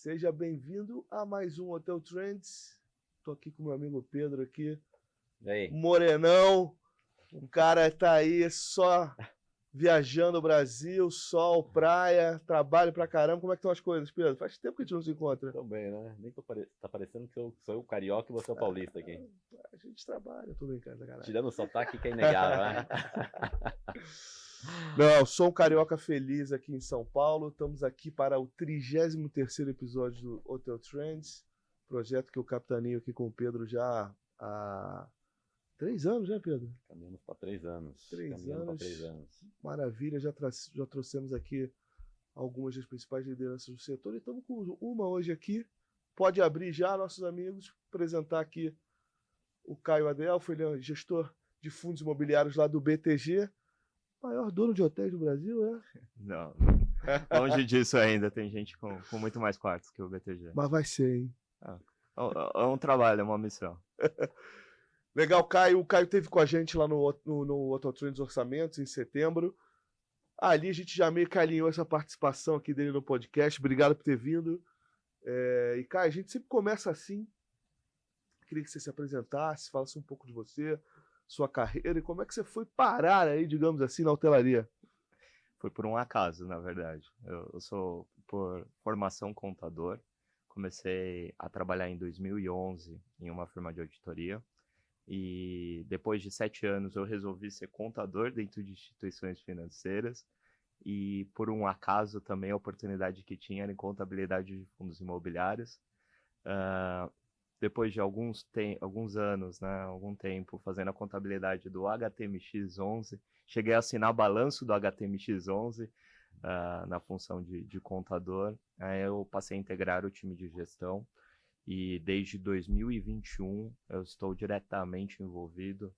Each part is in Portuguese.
Seja bem-vindo a mais um Hotel Trends. Tô aqui com meu amigo Pedro aqui, E aí? morenão, um cara tá aí só viajando o Brasil, sol, praia, trabalho pra caramba. Como é que estão as coisas, Pedro? Faz tempo que a gente não se encontra. Tô bem, né? Nem tô tá parecendo que eu sou o carioca e você é o paulista aqui. A gente trabalha, tô brincando, caralho. Tirando o sotaque que é inegável, né? Não, sou um carioca feliz aqui em São Paulo. Estamos aqui para o 33º episódio do Hotel Trends, projeto que eu capitaneio aqui com o Pedro já há 3 anos, né, Pedro? Caminhamos para 3 anos. 3 Caminhando para anos. 3 anos. Maravilha, já trouxemos aqui algumas das principais lideranças do setor e estamos com uma hoje aqui. Pode abrir já, nossos amigos, apresentar aqui o Caio Adelfo, ele é gestor de fundos imobiliários lá do BTG, maior dono de hotéis do Brasil, né? Não, longe disso ainda, tem gente com muito mais quartos que o BTG. Mas vai ser, hein? É um trabalho, é uma missão. Legal, Caio. O Caio esteve com a gente lá no Hotel Trends Orçamentos em setembro. Ali a gente já meio que alinhou essa participação aqui dele no podcast. Obrigado por ter vindo. E, Caio, a gente sempre começa assim. Queria que você se apresentasse, falasse um pouco de você, sua carreira e como é que você foi parar aí, digamos assim, na hotelaria. Foi por um acaso, na verdade. Eu sou, por formação, contador. Comecei a trabalhar em 2011 em uma firma de auditoria. E depois de 7 anos eu resolvi ser contador dentro de instituições financeiras. E por um acaso também a oportunidade que tinha era em contabilidade de fundos imobiliários. Depois de alguns anos, né, algum tempo, fazendo a contabilidade do HTMX11, cheguei a assinar balanço do HTMX11 na função de contador. Aí eu passei a integrar o time de gestão e desde 2021 eu estou diretamente envolvido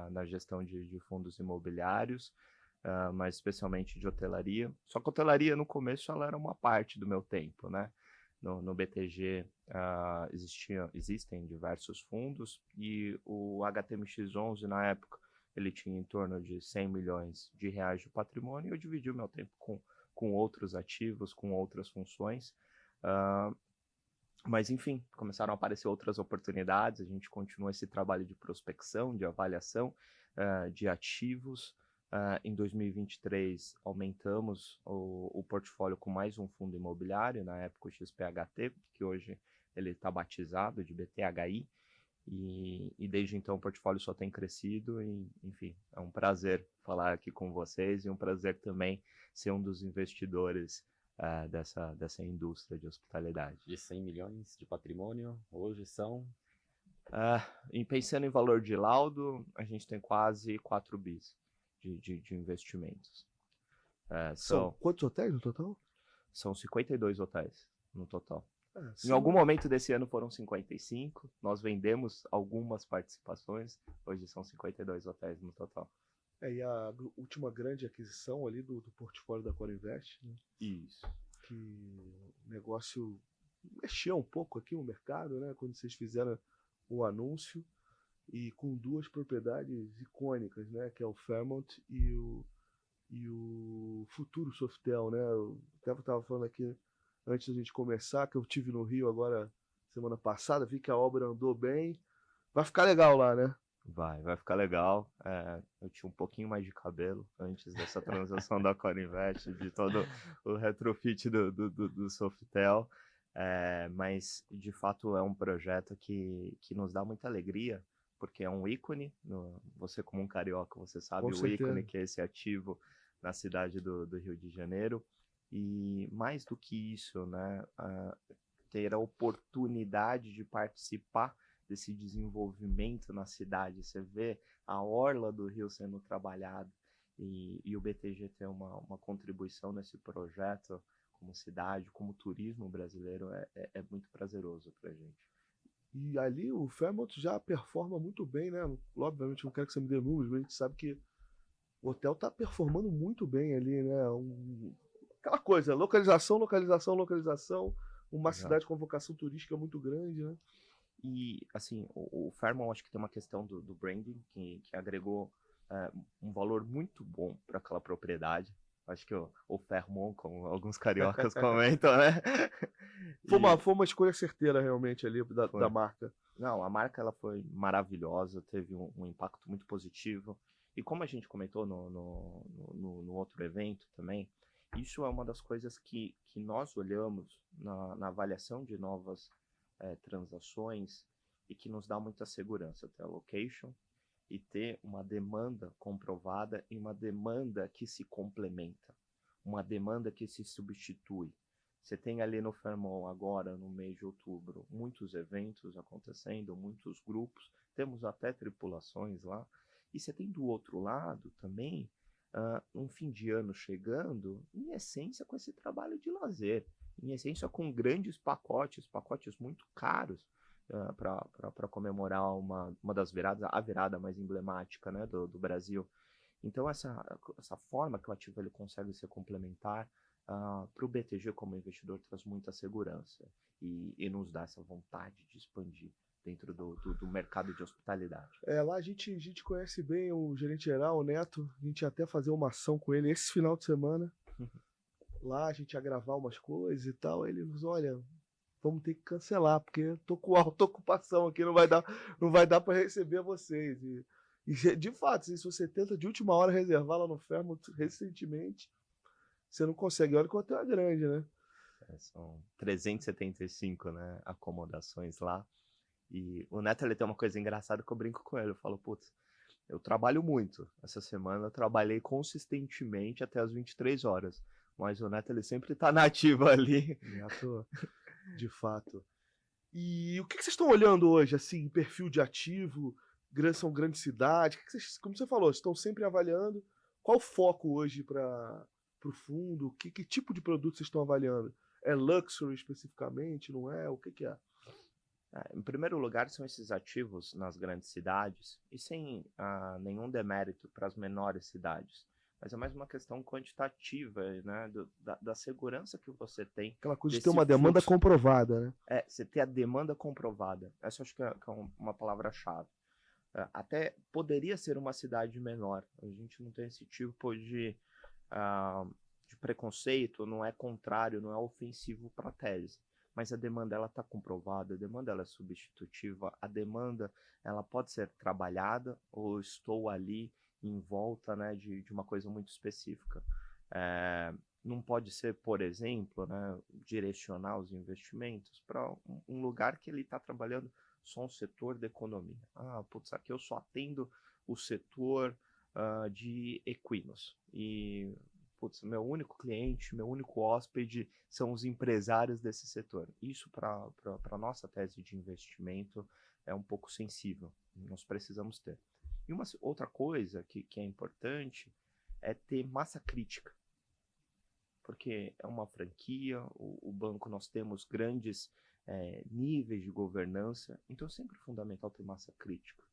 na gestão de fundos imobiliários, mas especialmente de hotelaria. Só que a hotelaria no começo ela era uma parte do meu tempo, né? No BTG existem diversos fundos e o HTMX11 na época ele tinha em torno de 100 milhões de reais de patrimônio e eu dividi o meu tempo com outros ativos, com outras funções. Mas enfim, começaram a aparecer outras oportunidades, a gente continua esse trabalho de prospecção, de avaliação de ativos. Em 2023, aumentamos o portfólio com mais um fundo imobiliário, na época o XPHT, que hoje ele está batizado de BTHI, e desde então o portfólio só tem crescido, e enfim, é um prazer falar aqui com vocês, e um prazer também ser um dos investidores dessa indústria de hospitalidade. De 100 milhões de patrimônio, hoje são... Pensando em valor de laudo, a gente tem quase 4 bis de investimentos. São quantos hotéis no total? São 52 hotéis no total. Sim. Em algum momento desse ano foram 55, nós vendemos algumas participações, hoje são 52 hotéis no total. E a última grande aquisição ali do portfólio da Corinvest, né? Isso. Que o negócio mexeu um pouco aqui no mercado, né? Quando vocês fizeram o anúncio, e com 2 propriedades icônicas, né? Que é o Fairmont e o Futuro Sofitel, né? Eu até estava falando aqui antes da gente começar, que eu tive no Rio agora semana passada, vi que a obra andou bem. Vai ficar legal lá, né? Vai ficar legal. Eu tinha um pouquinho mais de cabelo antes dessa transação da Corinvest, de todo o retrofit do Sofitel. Mas, de fato, é um projeto que nos dá muita alegria, porque é um ícone. Você, como um carioca, você sabe o ícone que é esse ativo na cidade do Rio de Janeiro. E, mais do que isso, né, ter a oportunidade de participar desse desenvolvimento na cidade. Você vê a orla do Rio sendo trabalhada e o BTG ter uma contribuição nesse projeto como cidade, como turismo brasileiro, é muito prazeroso para a gente. E ali o Fairmont já performa muito bem, né? Obviamente não quero que você me dê números, mas a gente sabe que o hotel está performando muito bem ali, né? Aquela coisa, localização, uma Exato. cidade com vocação turística muito grande, né? E, assim, o Fairmont acho que tem uma questão do branding que agregou um valor muito bom para aquela propriedade. Acho que o Fairmont, como alguns cariocas comentam, né? Foi uma escolha certeira realmente ali da marca. Não, a marca ela foi maravilhosa, teve um impacto muito positivo. E como a gente comentou no outro evento também, isso é uma das coisas que nós olhamos na avaliação de novas transações e que nos dá muita segurança, ter a location e ter uma demanda comprovada e uma demanda que se complementa, uma demanda que se substitui. Você tem ali no Fairmont agora, no mês de outubro, muitos eventos acontecendo, muitos grupos, temos até tripulações lá, e você tem do outro lado também um fim de ano chegando, em essência com esse trabalho de lazer, em essência com grandes pacotes muito caros, para comemorar uma das viradas, a virada mais emblemática, né, do Brasil. Então essa forma que o ativo ele consegue ser complementar para o BTG como investidor traz muita segurança e nos dá essa vontade de expandir dentro do mercado de hospitalidade. Lá a gente conhece bem o gerente geral, o Neto, a gente ia até fazer uma ação com ele esse final de semana. Lá a gente ia gravar umas coisas e tal, ele nos olha, vamos ter que cancelar, porque tô com alta ocupação aqui, não vai dar para receber vocês. E de fato, se você tenta de última hora reservar lá no Fairmont recentemente, você não consegue. Olha que o hotel é grande, né? São 375, né, acomodações lá. E o Neto ele tem uma coisa engraçada que eu brinco com ele. Eu falo, putz, eu trabalho muito. Essa semana eu trabalhei consistentemente até as 23 horas. Mas o Neto ele sempre tá nativo ali. Neto, de fato. E o que vocês estão olhando hoje, assim, perfil de ativo? São grandes cidades? Como você falou, estão sempre avaliando. Qual o foco hoje para o fundo? Que tipo de produto vocês estão avaliando? É luxury especificamente, não é? O que é? Em primeiro lugar, são esses ativos nas grandes cidades, e sem nenhum demérito para as menores cidades. Mas é mais uma questão quantitativa, né, da segurança que você tem. Aquela coisa de ter uma demanda comprovada, né? Você ter a demanda comprovada. Essa acho que é uma palavra-chave. Até poderia ser uma cidade menor. A gente não tem esse tipo de preconceito, não é contrário, não é ofensivo para a tese. Mas a demanda ela está comprovada, a demanda ela é substitutiva, a demanda ela pode ser trabalhada ou estou ali em volta, né, de uma coisa muito específica. Não pode ser, por exemplo, né, direcionar os investimentos para um lugar que ele está trabalhando só um setor da economia. Putz, aqui eu só atendo o setor de equinos e putz, meu único cliente, meu único hóspede são os empresários desse setor. Isso para a nossa tese de investimento é um pouco sensível, nós precisamos ter. E uma outra coisa que é importante é ter massa crítica, porque é uma franquia, o banco nós temos grandes níveis de governança, então é sempre fundamental ter massa crítica.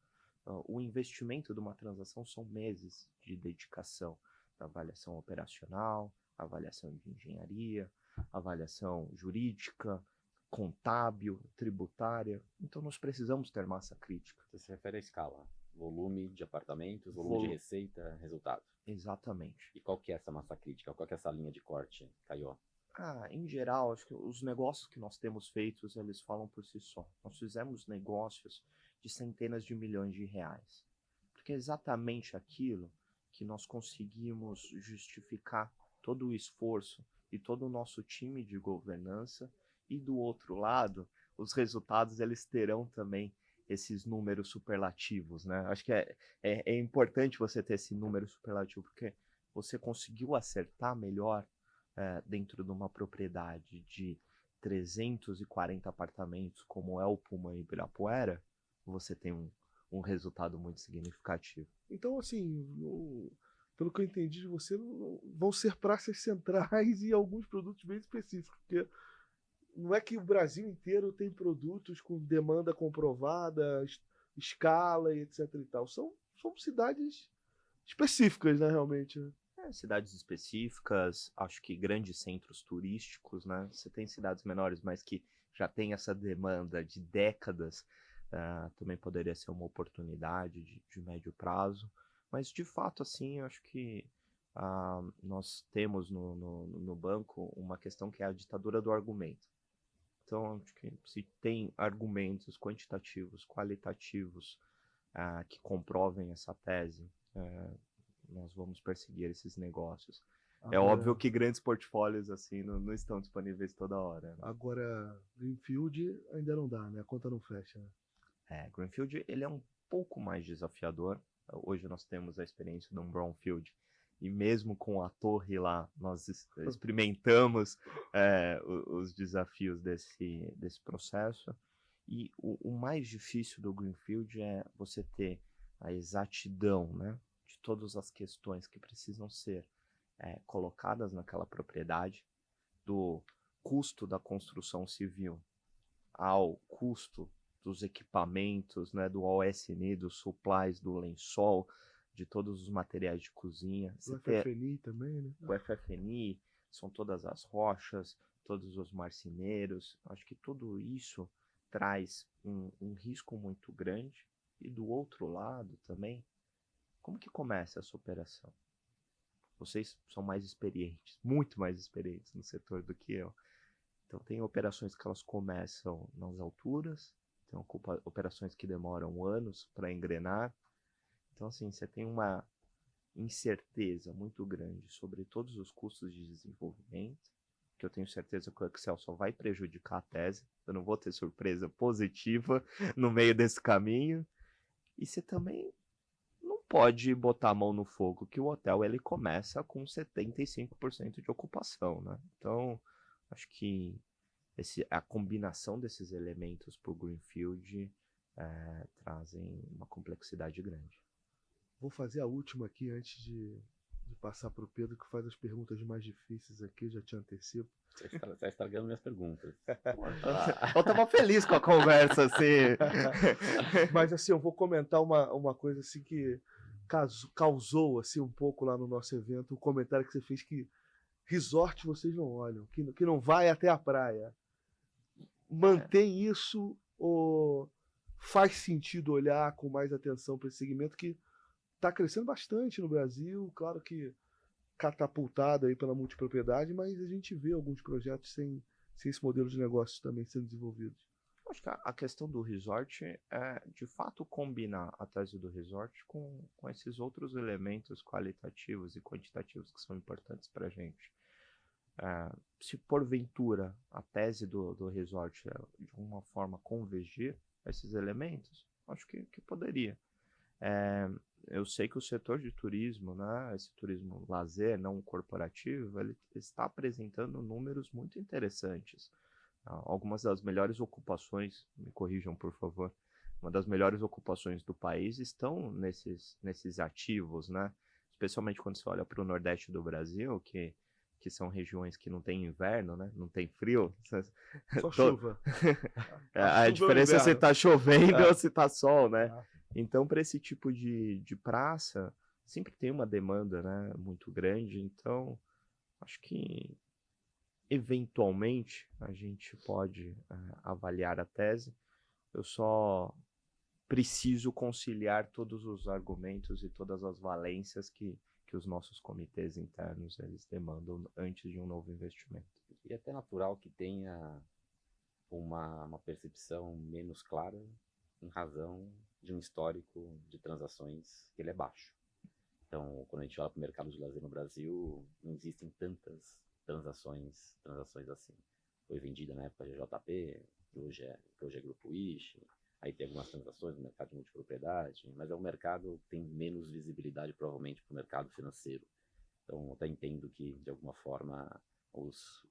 O investimento de uma transação são meses de dedicação, avaliação operacional, avaliação de engenharia, avaliação jurídica, contábil, tributária. Então nós precisamos ter massa crítica. Você se refere à escala, volume de apartamentos, volume de receita, resultado. Exatamente. E qual que é essa massa crítica? Qual que é essa linha de corte, Caio? Em geral, acho que os negócios que nós temos feitos, eles falam por si só. Nós fizemos negócios de centenas de milhões de reais. Porque é exatamente aquilo que nós conseguimos justificar todo o esforço e todo o nosso time de governança, e do outro lado, os resultados eles terão também esses números superlativos, né? Acho que é importante você ter esse número superlativo, porque você conseguiu acertar melhor dentro de uma propriedade de 340 apartamentos, como é o Puma Ibirapuera, você tem um resultado muito significativo. Então, assim, pelo que eu entendi de você, vão ser praças centrais e alguns produtos bem específicos, porque não é que o Brasil inteiro tem produtos com demanda comprovada, escala e etc e tal. São cidades específicas, né, realmente. Cidades específicas, acho que grandes centros turísticos, né? Você tem cidades menores, mas que já tem essa demanda de décadas, também poderia ser uma oportunidade de médio prazo. Mas, de fato, assim, eu acho que nós temos no banco uma questão que é a ditadura do argumento. Então, acho que se tem argumentos quantitativos, qualitativos, que comprovem essa tese, nós vamos perseguir esses negócios. É óbvio que grandes portfólios assim não estão disponíveis toda hora. Né? Agora, Greenfield ainda não dá, né? A conta não fecha. Né? Greenfield ele é um pouco mais desafiador. Hoje nós temos a experiência de um brownfield. E mesmo com a torre lá, nós experimentamos os desafios desse processo. E o mais difícil do Greenfield é você ter a exatidão, né, de todas as questões que precisam ser colocadas naquela propriedade, do custo da construção civil ao custo dos equipamentos, né, do OSN, dos supplies, do lençol, de todos os materiais de cozinha. O FF&E também, né? O FF&E, são todas as rochas, todos os marceneiros. Acho que tudo isso traz um risco muito grande. E do outro lado também, como que começa essa operação? Vocês são mais experientes, muito mais experientes no setor do que eu. Então tem operações que elas começam nas alturas, tem operações que demoram anos para engrenar. Então assim, você tem uma incerteza muito grande sobre todos os custos de desenvolvimento, que eu tenho certeza que o Excel só vai prejudicar a tese. Eu não vou ter surpresa positiva no meio desse caminho. E você também não pode botar a mão no fogo que o hotel ele começa com 75% de ocupação, né? Então, acho que a combinação desses elementos para o Greenfield trazem uma complexidade grande. Vou fazer a última aqui antes de passar para o Pedro, que faz as perguntas mais difíceis aqui, já te antecipo. Você está estragando minhas perguntas. Eu tava feliz com a conversa, assim. Mas assim, eu vou comentar uma coisa assim que causou assim, um pouco lá no nosso evento, o comentário que você fez que resort vocês não olham, que não vai até a praia. Mantém isso ou faz sentido olhar com mais atenção para esse segmento que está crescendo bastante no Brasil, claro que catapultado aí pela multipropriedade, mas a gente vê alguns projetos sem esse modelo de negócio também sendo desenvolvidos. Acho que a questão do resort é, de fato, combinar a tese do resort com esses outros elementos qualitativos e quantitativos que são importantes para a gente. Se porventura a tese do resort de alguma forma convergir esses elementos, acho que poderia. Eu sei que o setor de turismo, né, esse turismo lazer, não corporativo, ele está apresentando números muito interessantes. Algumas das melhores ocupações, me corrijam por favor, uma das melhores ocupações do país estão nesses ativos, né? Especialmente quando você olha para o Nordeste do Brasil, que são regiões que não tem inverno, né? Não tem frio. Só chuva. A diferença é se está chovendo ou se está sol, né? Então, para esse tipo de praça, sempre tem uma demanda, né, muito grande. Então, acho que, eventualmente, a gente pode avaliar a tese. Eu só preciso conciliar todos os argumentos e todas as valências que os nossos comitês internos eles demandam antes de um novo investimento. E é até natural que tenha uma percepção menos clara em razão de um histórico de transações que ele é baixo. Então, quando a gente olha para o mercado de lazer no Brasil, não existem tantas transações assim. Foi vendida na época de JP, que hoje é Grupo Wish, aí tem algumas transações no mercado de multipropriedade, mas é um mercado que tem menos visibilidade, provavelmente, para o mercado financeiro. Então, eu até entendo que, de alguma forma, os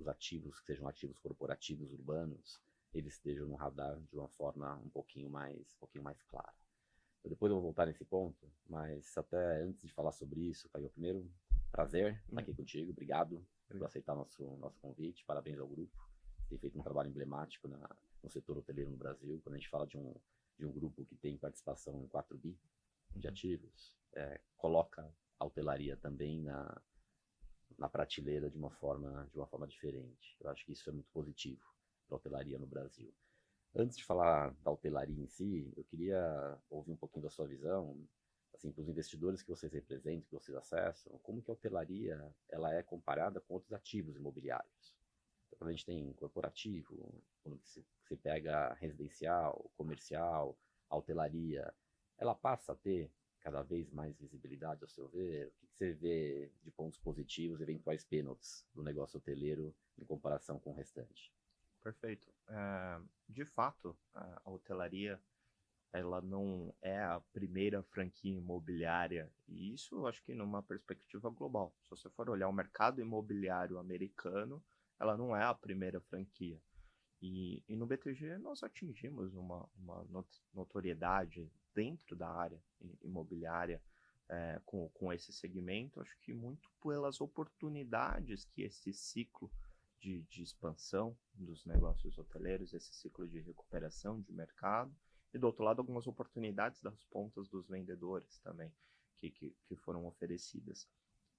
ativos, que sejam ativos corporativos urbanos, eles estejam no radar de uma forma um pouquinho mais clara. Depois eu vou voltar nesse ponto, mas até antes de falar sobre isso, Caio, primeiro, prazer estar aqui contigo, obrigado por aceitar nosso convite, parabéns ao grupo, tem feito um trabalho emblemático no setor hoteleiro no Brasil. Quando a gente fala de um grupo que tem participação em 4 bi de ativos, coloca a hotelaria também na prateleira de uma forma diferente. Eu acho que isso é muito positivo para a hotelaria no Brasil. Antes de falar da hotelaria em si, eu queria ouvir um pouquinho da sua visão. assim, para os investidores que vocês representam, que vocês acessam, como que a hotelaria ela é comparada com outros ativos imobiliários? Então, quando a gente tem corporativo, quando você pega residencial, comercial, a hotelaria, ela passa a ter cada vez mais visibilidade, ao seu ver? O que você vê de pontos positivos, eventuais pênaltis do negócio hoteleiro em comparação com o restante? Perfeito. De fato, a hotelaria ela não é a primeira franquia imobiliária, e isso eu acho que numa perspectiva global. Se você for olhar o mercado imobiliário americano, ela não é a primeira franquia. E no BTG nós atingimos uma notoriedade dentro da área imobiliária com esse segmento, acho que muito pelas oportunidades que esse ciclo de expansão dos negócios hoteleiros, esse ciclo de recuperação de mercado, e do outro lado algumas oportunidades das pontas dos vendedores também que foram oferecidas.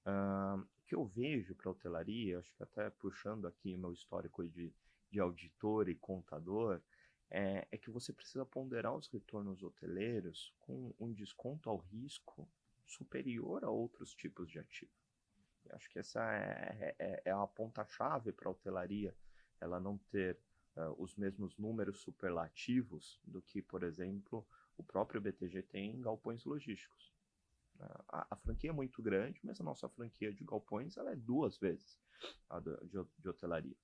O que eu vejo para a hotelaria, acho que até puxando aqui meu histórico de auditor e contador, é que você precisa ponderar os retornos hoteleiros com um desconto ao risco superior a outros tipos de ativo. Eu acho que essa é a ponta-chave para a hotelaria, ela não ter os mesmos números superlativos do que, por exemplo, o próprio BTG tem em galpões logísticos. A franquia é muito grande, mas a nossa franquia de galpões ela é 2 vezes a de hotelaria.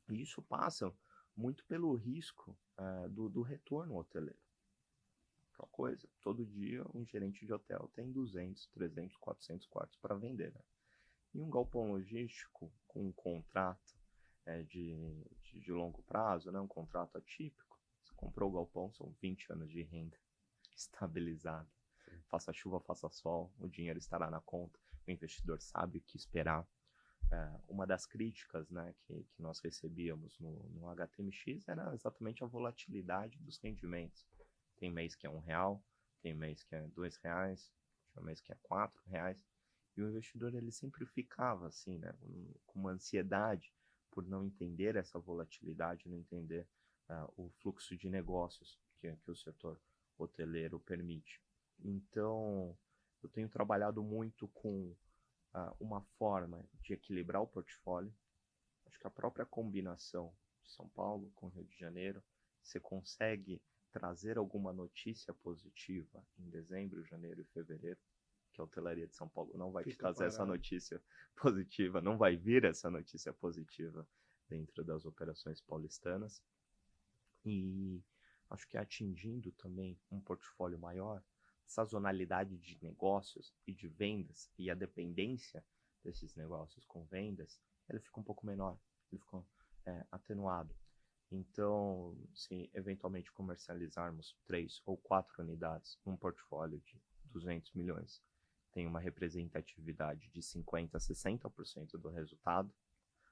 E isso passa muito pelo risco do retorno hoteleiro. Aquela coisa, todo dia um gerente de hotel tem 200, 300, 400 quartos para vender, né? E um galpão logístico com um contrato de longo prazo, né? Um contrato atípico, você comprou o galpão, são 20 anos de renda estabilizada. Faça chuva, faça sol, o dinheiro estará na conta, o investidor sabe o que esperar. Uma das críticas, né, que nós recebíamos no HTMX era exatamente a volatilidade dos rendimentos. Tem mês que é R$1, tem mês que é R$2, tem mês que é R$4, e o investidor ele sempre ficava assim, né, com uma ansiedade por não entender essa volatilidade, não entender o fluxo de negócios que o setor hoteleiro permite. Então, eu tenho trabalhado muito com uma forma de equilibrar o portfólio. Acho que a própria combinação de São Paulo com Rio de Janeiro, você consegue trazer alguma notícia positiva em dezembro, janeiro e fevereiro, que a hotelaria de São Paulo não vai te trazer essa notícia positiva, não vai vir essa notícia positiva dentro das operações paulistanas. E acho que atingindo também um portfólio maior, sazonalidade de negócios e de vendas e a dependência desses negócios com vendas, ele fica um pouco menor, ele fica atenuado. Então, se eventualmente comercializarmos 3 ou 4 unidades num portfólio de 200 milhões, tem uma representatividade de 50% a 60% do resultado,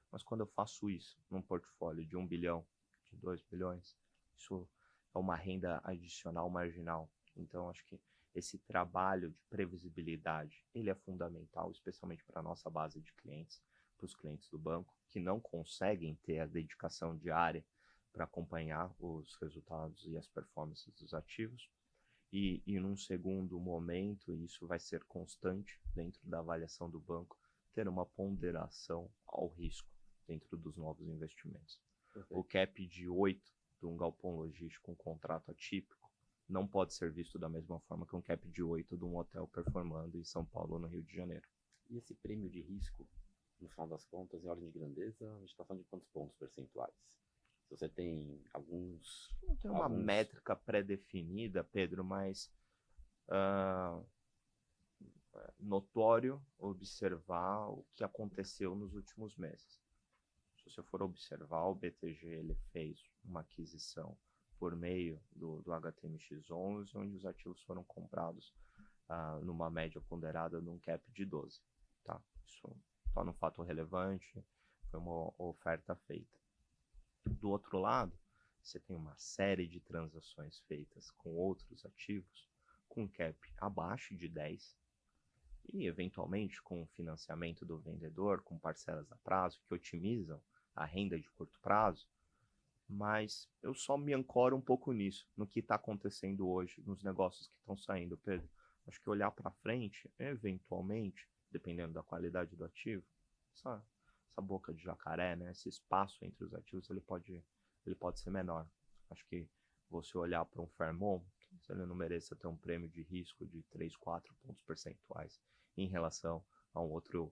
mas quando eu faço isso num portfólio de 1 bilhão, de 2 bilhões, isso é uma renda adicional marginal. Então, acho que esse trabalho de previsibilidade, ele é fundamental, especialmente para a nossa base de clientes, para os clientes do banco, que não conseguem ter a dedicação diária para acompanhar os resultados e as performances dos ativos. E num segundo momento, isso vai ser constante dentro da avaliação do banco, ter uma ponderação ao risco dentro dos novos investimentos. Perfeito. O cap de 8 de um galpão logístico, um contrato atípico, não pode ser visto da mesma forma que um cap de 8 de um hotel performando em São Paulo ou no Rio de Janeiro. E esse prêmio de risco, no final das contas, em ordem de grandeza, a gente está falando de quantos pontos percentuais? Se você tem alguns... Não tem uma métrica pré-definida, Pedro, mas notório observar o que aconteceu nos últimos meses. Se você for observar, o BTG ele fez uma aquisição por meio do HTMX11, onde os ativos foram comprados numa média ponderada num cap de 12. Tá? Isso torna um fato relevante, foi uma oferta feita. Do outro lado, você tem uma série de transações feitas com outros ativos, com cap abaixo de 10, e eventualmente com o financiamento do vendedor, com parcelas a prazo, que otimizam a renda de curto prazo, mas eu só me ancoro um pouco nisso, no que está acontecendo hoje, nos negócios que estão saindo, Pedro. Acho que olhar para frente, eventualmente, dependendo da qualidade do ativo, essa boca de jacaré, né, esse espaço entre os ativos, ele pode ser menor. Acho que você olhar para um Fairmont, se ele não mereça ter um prêmio de risco de 3, 4 pontos percentuais em relação a um outro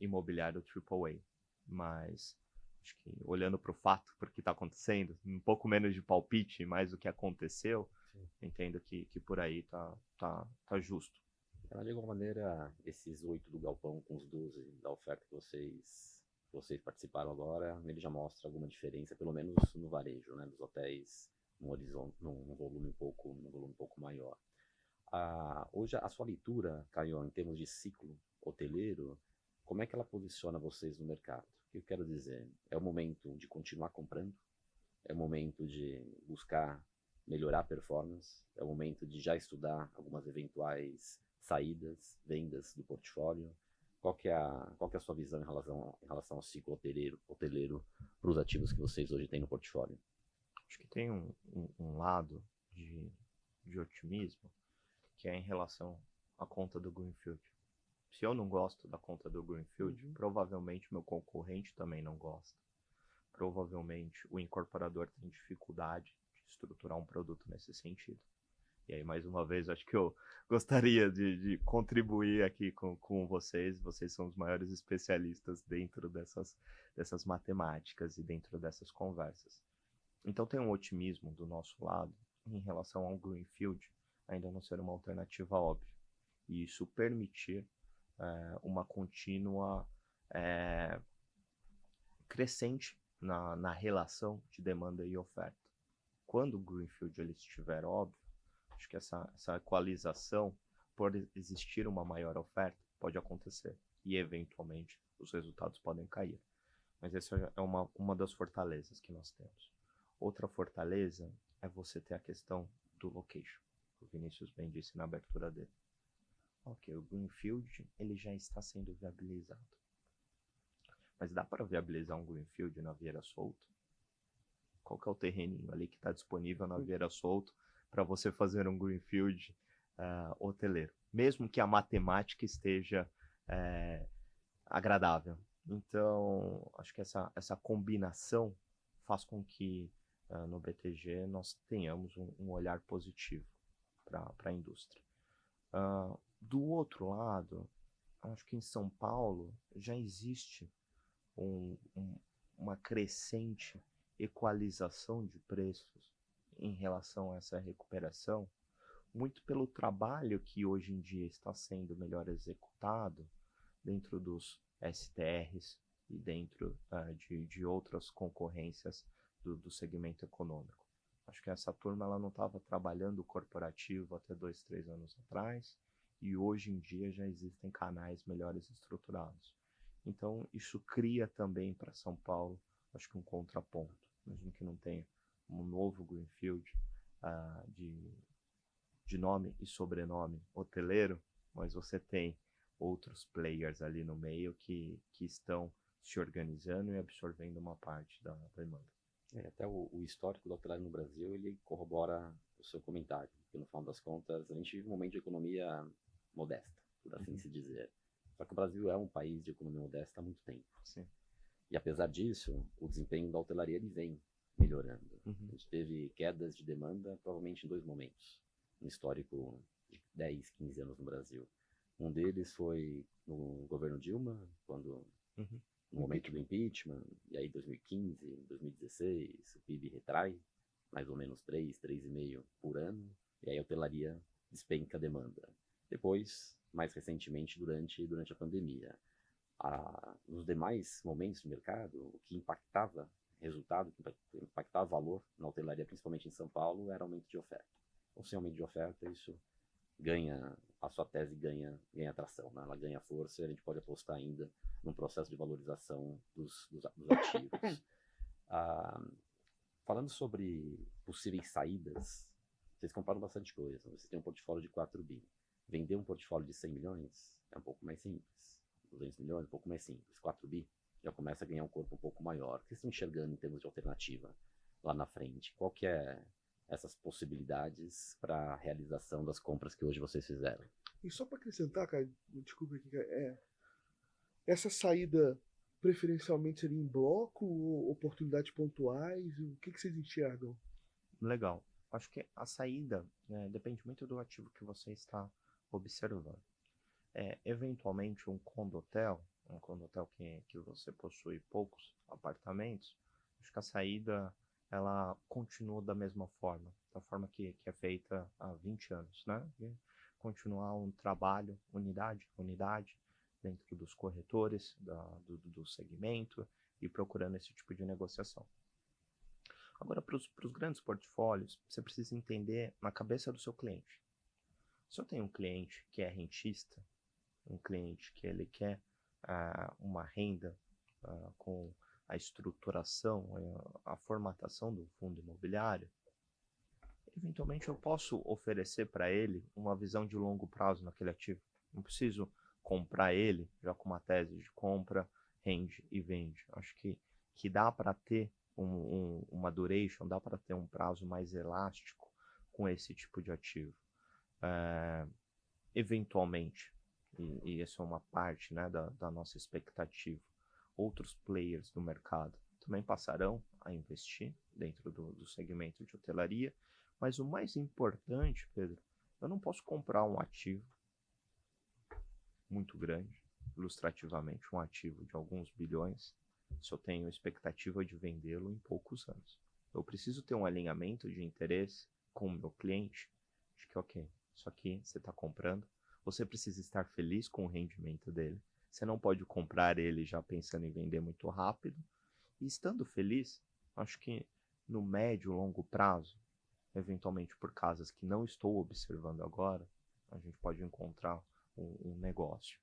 imobiliário AAA. Mas acho que olhando para o fato, para o que está acontecendo, um pouco menos de palpite, mais do que aconteceu, sim, entendo que por aí tá justo. Ela, de alguma maneira, esses 8 do galpão com os 12 da oferta que vocês participaram agora, ele já mostra alguma diferença, pelo menos no varejo, né, dos hotéis num horizonte, num volume um pouco maior. Hoje a sua leitura, Caio, em termos de ciclo hoteleiro, como é que ela posiciona vocês no mercado? O que eu quero dizer? É o momento de continuar comprando? É o momento de buscar melhorar a performance? É o momento de já estudar algumas eventuais saídas, vendas do portfólio? Qual que é a sua visão em relação ao ciclo hoteleiro para os ativos que vocês hoje têm no portfólio? Acho que tem um lado de otimismo que é em relação à conta do Greenfield. Se eu não gosto da conta do Greenfield, provavelmente meu concorrente também não gosta. Provavelmente o incorporador tem dificuldade de estruturar um produto nesse sentido. E aí, mais uma vez, acho que eu gostaria de contribuir aqui com vocês. Vocês são os maiores especialistas dentro dessas matemáticas e dentro dessas conversas. Então tem um otimismo do nosso lado em relação ao Greenfield ainda não ser uma alternativa óbvia. E isso permitir uma contínua crescente na relação de demanda e oferta. Quando o Greenfield ele estiver óbvio, acho que essa equalização, por existir uma maior oferta, pode acontecer. E, eventualmente, os resultados podem cair. Mas essa é uma das fortalezas que nós temos. Outra fortaleza é você ter a questão do location. O Vinícius bem disse na abertura dele. Ok, o Greenfield ele já está sendo viabilizado. Mas dá para viabilizar um Greenfield na Vieira Solto? Qual que é o terreninho ali que está disponível na Vieira Solto para você fazer um Greenfield hoteleiro? Mesmo que a matemática esteja agradável. Então, acho que essa combinação faz com que no BTG nós tenhamos um olhar positivo para a indústria. Do outro lado, acho que em São Paulo já existe uma crescente equalização de preços em relação a essa recuperação, muito pelo trabalho que hoje em dia está sendo melhor executado dentro dos STRs e dentro de outras concorrências do segmento econômico. Acho que essa turma ela não estava trabalhando corporativo até 2, 3 anos atrás, e hoje em dia já existem canais melhores estruturados. Então, isso cria também para São Paulo, acho que um contraponto. Mesmo que não tenha um novo Greenfield de nome e sobrenome hoteleiro, mas você tem outros players ali no meio que estão se organizando e absorvendo uma parte da demanda. Até o histórico da hotelaria no Brasil, ele corrobora o seu comentário, porque no final das contas a gente vive um momento de economia modesta, por assim se dizer. Só que o Brasil é um país de economia modesta há muito tempo. Sim. E apesar disso, o desempenho da hotelaria ele vem melhorando. A gente teve quedas de demanda provavelmente em 2 momentos, no histórico de 10, 15 anos no Brasil. Um deles foi no governo Dilma, quando no momento do impeachment, e aí 2015, 2016, o PIB retrai, mais ou menos 3,5% por ano, e aí a hotelaria despenca a demanda. Depois, mais recentemente, durante a pandemia. Nos demais momentos do mercado, o que impactava resultado, que impactava valor na hotelaria, principalmente em São Paulo, era aumento de oferta. Ou sem aumento de oferta, isso a sua tese ganha atração, né? Ela ganha força e a gente pode apostar ainda num processo de valorização dos ativos. Falando sobre possíveis saídas, vocês comparam bastante coisa. Vocês têm um portfólio de 4 bi. Vender um portfólio de 100 milhões é um pouco mais simples. 200 milhões, um pouco mais simples. 4 bi já começa a ganhar um corpo um pouco maior. O que vocês estão enxergando em termos de alternativa lá na frente? Qual que é essas possibilidades para a realização das compras que hoje vocês fizeram. E só para acrescentar, cara, desculpa aqui, cara, essa saída preferencialmente seria em bloco ou oportunidades pontuais? O que vocês enxergam? Legal. Acho que a saída depende muito do ativo que você está observando. Eventualmente um condotel que você possui poucos apartamentos, acho que a saída ela continua da mesma forma, da forma que é feita há 20 anos, né? E continuar um trabalho, unidade, dentro dos corretores do segmento e procurando esse tipo de negociação. Agora, para os grandes portfólios, você precisa entender na cabeça do seu cliente. Se eu tenho um cliente que é rentista, um cliente que ele quer uma renda com a estruturação, a formatação do fundo imobiliário, eventualmente eu posso oferecer para ele uma visão de longo prazo naquele ativo. Não preciso comprar ele já com uma tese de compra, rende e vende. Acho que dá para ter uma duration, dá para ter um prazo mais elástico com esse tipo de ativo. Eventualmente, e essa é uma parte, né, da nossa expectativa, outros players do mercado também passarão a investir dentro do segmento de hotelaria, mas o mais importante, Pedro, eu não posso comprar um ativo muito grande, ilustrativamente um ativo de alguns bilhões, se eu tenho expectativa de vendê-lo em poucos anos. Eu preciso ter um alinhamento de interesse com o meu cliente, de que, ok, isso aqui você está comprando, você precisa estar feliz com o rendimento dele, você não pode comprar ele já pensando em vender muito rápido, e estando feliz, acho que no médio e longo prazo, eventualmente por casas que não estou observando agora, a gente pode encontrar um negócio.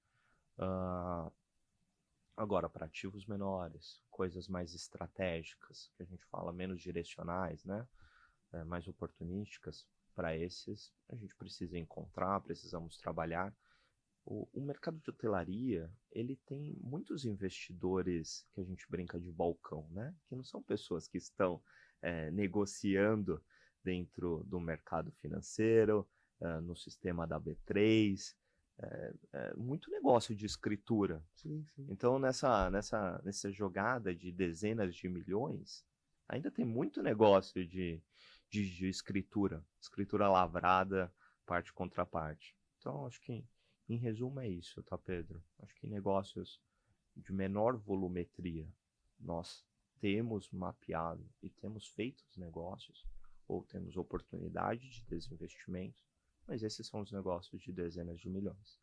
Agora, para ativos menores, coisas mais estratégicas, que a gente fala menos direcionais, né? Mais oportunísticas, para esses a gente precisa encontrar, precisamos trabalhar. O mercado de hotelaria, ele tem muitos investidores que a gente brinca de balcão, né? Que não são pessoas que estão negociando dentro do mercado financeiro, no sistema da B3, muito negócio de escritura. Sim. Então, nessa jogada de dezenas de milhões, ainda tem muito negócio de escritura lavrada, parte contra parte. Então, acho que, em resumo, é isso, tá, Pedro? Acho que negócios de menor volumetria, nós temos mapeado e temos feito os negócios, ou temos oportunidade de desinvestimento, mas esses são os negócios de dezenas de milhões.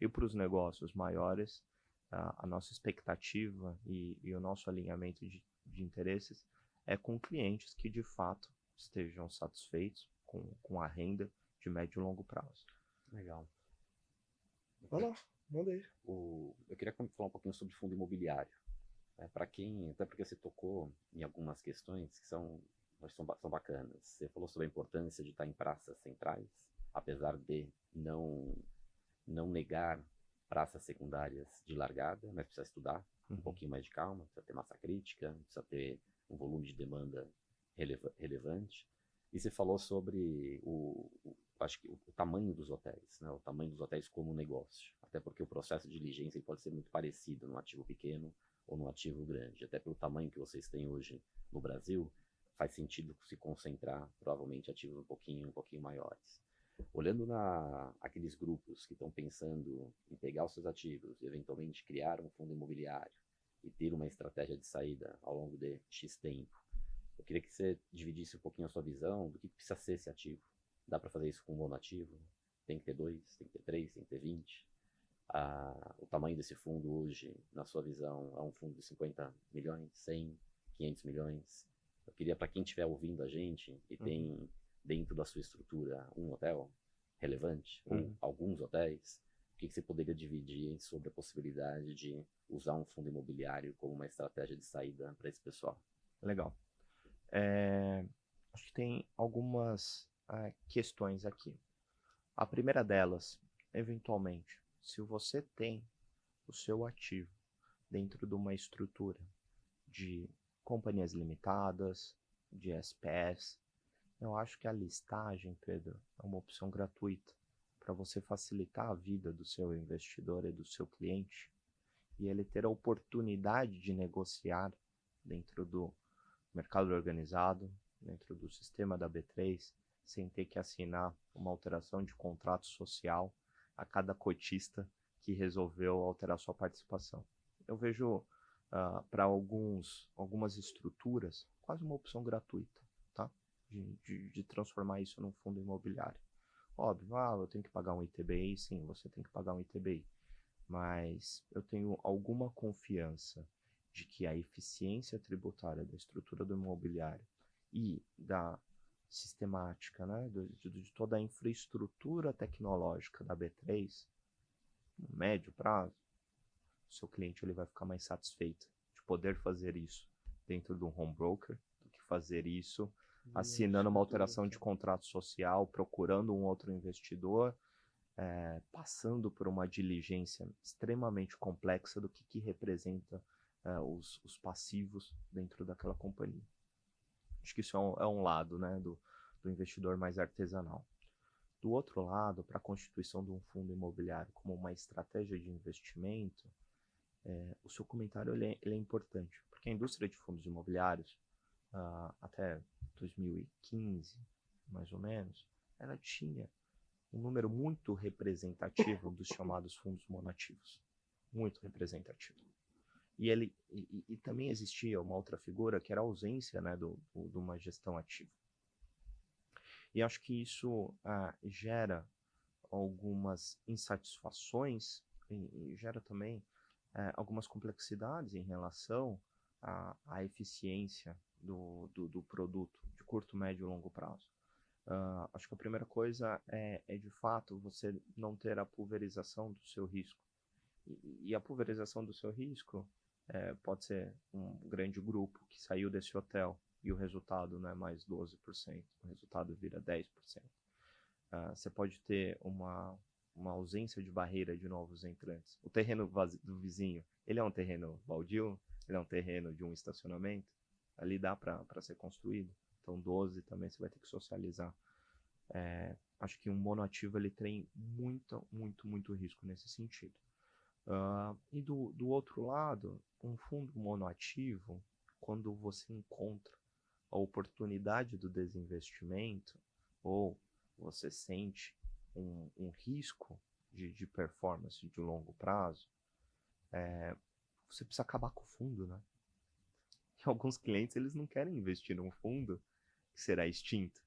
E para os negócios maiores, a nossa expectativa e o nosso alinhamento de interesses é com clientes que de fato estejam satisfeitos com a renda de médio e longo prazo. Legal. Vai lá, manda aí. Eu queria falar um pouquinho sobre fundo imobiliário. Para quem, até porque você tocou em algumas questões que são bacanas. Você falou sobre a importância de estar em praças centrais, apesar de não negar praças secundárias de largada, mas precisa estudar um pouquinho mais de calma, precisa ter massa crítica, precisa ter um volume de demanda relevante. E você falou sobre acho que o tamanho dos hotéis, né? O tamanho dos hotéis como negócio. Até porque o processo de diligência pode ser muito parecido num ativo pequeno ou num ativo grande. Até pelo tamanho que vocês têm hoje no Brasil, faz sentido se concentrar provavelmente ativos um pouquinho maiores. Olhando aqueles grupos que estão pensando em pegar os seus ativos e eventualmente criar um fundo imobiliário e ter uma estratégia de saída ao longo de X tempo, eu queria que você dividisse um pouquinho a sua visão do que precisa ser esse ativo. Dá para fazer isso com um monoativo? Tem que ter 2, tem que ter 3, tem que ter 20? O tamanho desse fundo hoje, na sua visão, é um fundo de 50 milhões, 100, 500 milhões? Eu queria, para quem estiver ouvindo a gente e tem dentro da sua estrutura um hotel relevante, ou alguns hotéis, o que você poderia dividir sobre a possibilidade de usar um fundo imobiliário como uma estratégia de saída para esse pessoal? Legal. Acho que tem algumas questões aqui. A primeira delas, eventualmente, se você tem o seu ativo dentro de uma estrutura de companhias limitadas, de SPS, Eu acho que a listagem, Pedro, é uma opção gratuita para você facilitar a vida do seu investidor e do seu cliente e ele ter a oportunidade de negociar dentro do mercado organizado, dentro do sistema da B3, sem ter que assinar uma alteração de contrato social a cada cotista que resolveu alterar sua participação. Eu vejo para algumas estruturas quase uma opção gratuita, tá? De transformar isso num fundo imobiliário. Óbvio, eu tenho que pagar um ITBI, sim, você tem que pagar um ITBI, mas eu tenho alguma confiança de que a eficiência tributária da estrutura do imobiliário e da sistemática, né, de toda a infraestrutura tecnológica da B3, no médio prazo, o seu cliente ele vai ficar mais satisfeito de poder fazer isso dentro de um home broker do que fazer isso assinando uma alteração de contrato social, procurando um outro investidor, passando por uma diligência extremamente complexa do que representa os passivos dentro daquela companhia. Acho que isso é um lado, né, do investidor mais artesanal. Do outro lado, para a constituição de um fundo imobiliário como uma estratégia de investimento, o seu comentário ele é importante, porque a indústria de fundos imobiliários, até 2015, mais ou menos, ela tinha um número muito representativo dos chamados fundos monativos. Muito representativo. E também existia uma outra figura que era a ausência, né, de uma gestão ativa. E acho que isso gera algumas insatisfações e gera também algumas complexidades em relação à eficiência do produto de curto, médio e longo prazo. Acho que a primeira coisa é de fato você não ter a pulverização do seu risco. E a pulverização do seu risco pode ser um grande grupo que saiu desse hotel e o resultado não é mais 12%, o resultado vira 10%. Você pode ter uma ausência de barreira de novos entrantes. O terreno do vizinho, ele é um terreno baldio, ele é um terreno de um estacionamento, ali dá para ser construído. Então 12 também você vai ter que socializar. Acho que um monoativo ele tem muito risco nesse sentido. E do outro lado, um fundo monoativo, quando você encontra a oportunidade do desinvestimento ou você sente um risco de performance de longo prazo, você precisa acabar com o fundo, né? E alguns clientes eles não querem investir num fundo que será extinto.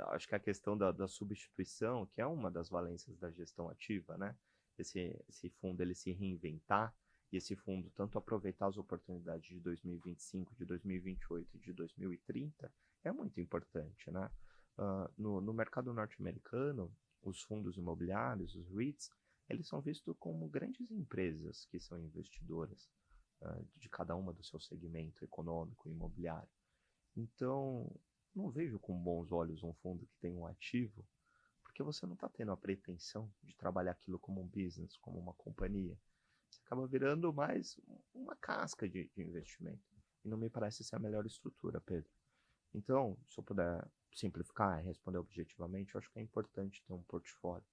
Acho que a questão da substituição, que é uma das valências da gestão ativa, né? Esse fundo ele se reinventar e esse fundo tanto aproveitar as oportunidades de 2025, de 2028 e de 2030 é muito importante, né? No mercado norte-americano, os fundos imobiliários, os REITs, eles são vistos como grandes empresas que são investidoras de cada uma do seu segmento econômico e imobiliário. Então, não vejo com bons olhos um fundo que tem um ativo, porque você não está tendo a pretensão de trabalhar aquilo como um business, como uma companhia. Você acaba virando mais uma casca de investimento. E não me parece ser a melhor estrutura, Pedro. Então, se eu puder simplificar e responder objetivamente, eu acho que é importante ter um portfólio.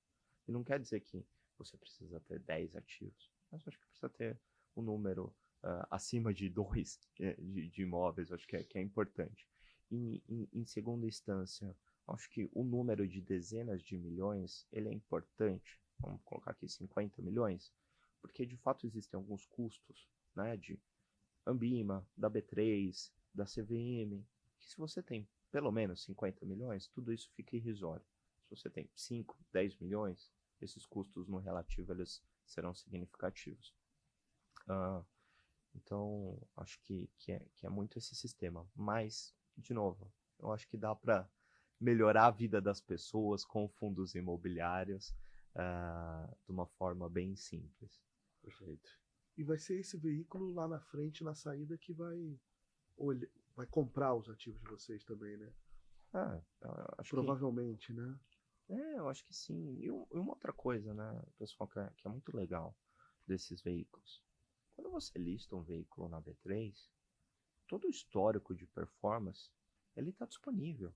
E não quer dizer que você precisa ter 10 ativos, mas eu acho que precisa ter um número acima de 2 de imóveis, eu acho que é importante. Em segunda instância, acho que o número de dezenas de milhões, ele é importante, vamos colocar aqui 50 milhões, porque de fato existem alguns custos, né, de Ambima, da B3, da CVM, que se você tem pelo menos 50 milhões, tudo isso fica irrisório. Se você tem 5, 10 milhões, esses custos no relativo eles serão significativos. Então, acho que é muito esse sistema. Mas, de novo, eu acho que dá para melhorar a vida das pessoas com fundos imobiliários de uma forma bem simples. Perfeito. E vai ser esse veículo lá na frente, na saída, que vai comprar os ativos de vocês também, né? Acho provavelmente, né? Eu acho que sim. E uma outra coisa, né, pessoal, que é muito legal desses veículos. Quando você lista um veículo na B3, todo o histórico de performance, ele está disponível.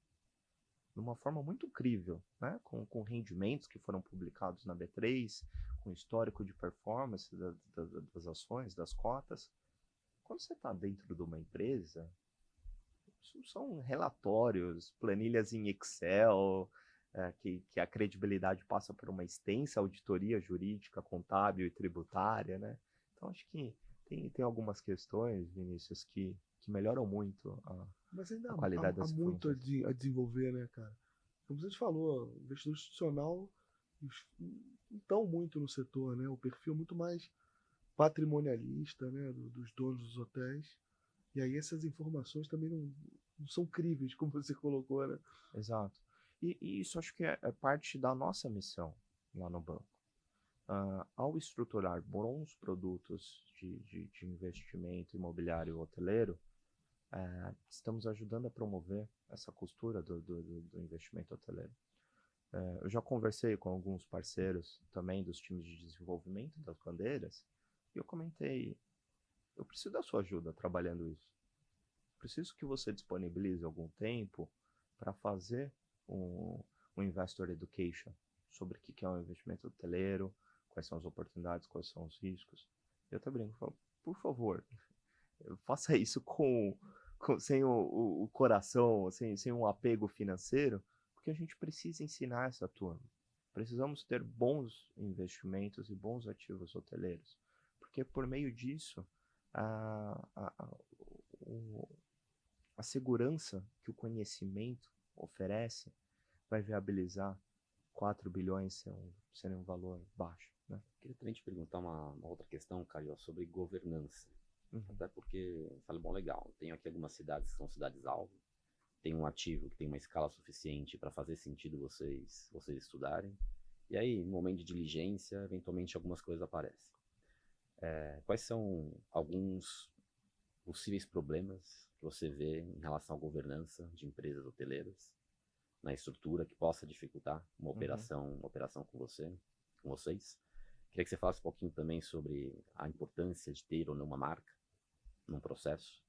de uma forma muito crível, né? Com rendimentos que foram publicados na B3, com histórico de performance das ações, das cotas. Quando você está dentro de uma empresa, isso são relatórios, planilhas em Excel, que a credibilidade passa por uma extensa auditoria jurídica, contábil e tributária, né? Então, acho que tem algumas questões, Vinícius, que melhoram muito Mas ainda a qualidade há das muito informações. a desenvolver, né, cara? Como a gente falou, o investidor institucional não estão muito no setor, né? O perfil é muito mais patrimonialista, né, dos donos dos hotéis. E aí essas informações também não são críveis, como você colocou, né? Exato. E isso acho que é parte da nossa missão lá no banco. Ao estruturar bons produtos de investimento imobiliário e hoteleiro, estamos ajudando a promover essa costura do investimento hoteleiro. Eu já conversei com alguns parceiros também dos times de desenvolvimento das bandeiras e eu comentei, eu preciso da sua ajuda trabalhando isso. Preciso que você disponibilize algum tempo para fazer um Investor Education sobre o que é um investimento hoteleiro, quais são as oportunidades, quais são os riscos. Eu até brinco, falo, por favor, faça isso sem o coração, sem um apego financeiro, porque a gente precisa ensinar essa turma. Precisamos ter bons investimentos e bons ativos hoteleiros, porque por meio disso, a segurança que o conhecimento oferece vai viabilizar 4 bilhões serem um valor baixo, né? Queria também te perguntar uma outra questão, Caio, sobre governança. Uhum. Até porque, falei, bom, legal, tenho aqui algumas cidades que são cidades-alvo, tem um ativo que tem uma escala suficiente para fazer sentido vocês estudarem, e aí, no momento de diligência, eventualmente algumas coisas aparecem. Quais são alguns possíveis problemas que você vê em relação à governança de empresas hoteleiras, na estrutura, que possa dificultar uma operação com vocês? Queria que você falasse um pouquinho também sobre a importância de ter ou não uma marca num processo